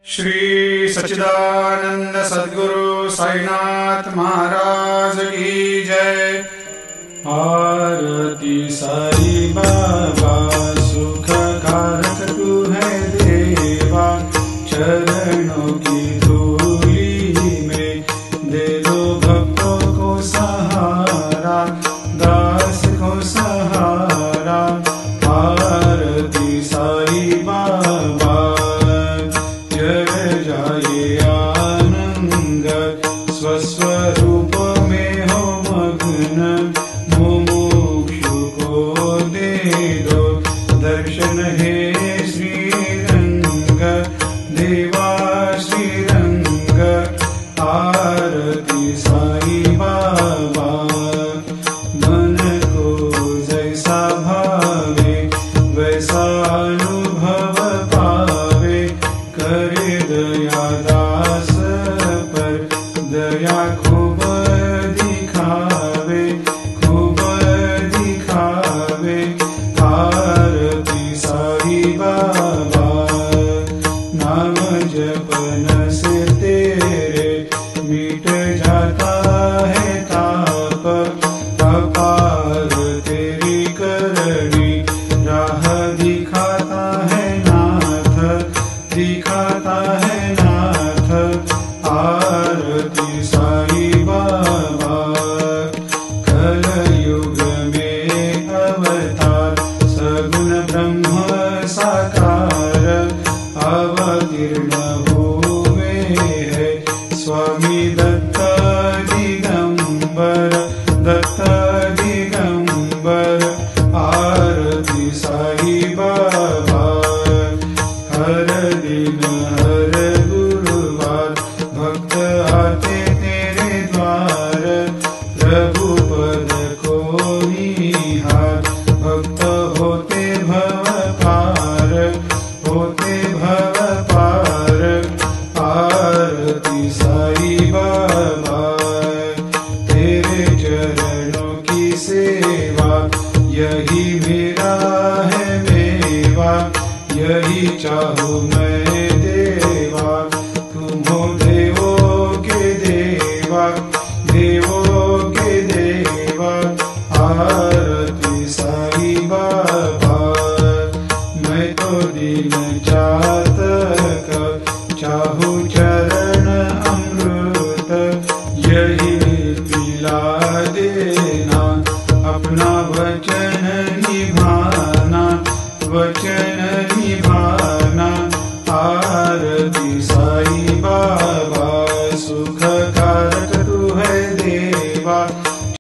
श्री सच्चिदानंद सद्गुरु साईनाथ महाराज की जय। आरती साई बाबा सुख कारक तू है देवा, चरणों की धूली में दे दो भक्तों को सहारा, दास को सहारा। आरती साई बाबा जय जाए आनंद, स्वस्वरूप में हो मग्न, मुमुक्षु को दे दो दर्शन हे श्रीरंग, देवा श्रीरंग। आरती साई बाबा मन को जैसा भावे वैसा अनुभव पावे, करे दया दास पर दया खूब दिखावे, खूब दिखावे। आरती साई बाबा नाम जपन से तेरे मिट जाता है ताप, अपार तेरी करनी राह दिखाता है नाथ, दिखाता है नाथ। आरती साई बाबा कलयुग में अवतार, सगुण ब्रह्म साकार, अवतीर्ण हुए है स्वामी दत्त दिगंबर, दत्त दिगंबर। आरती साई बाबा हर दिन हर गुरुवार भक्त आते तेरे द्वार, प्रभु पद को निहार, भक्त होते भव पार, होते भव पार। आरती साई बाबा तेरे चरणों की सेवा, यही मेरा है मेवा, यही चाहूँ मैं देवा। तुम हो देवों के देवा, देवों के देवा। आरती साई बाबा मैं तो दीन जातक, चाहूँ चरण अमृत, यही पिला देना, अपना वचन निभाना, वचन निभाना। आरती साई बाबा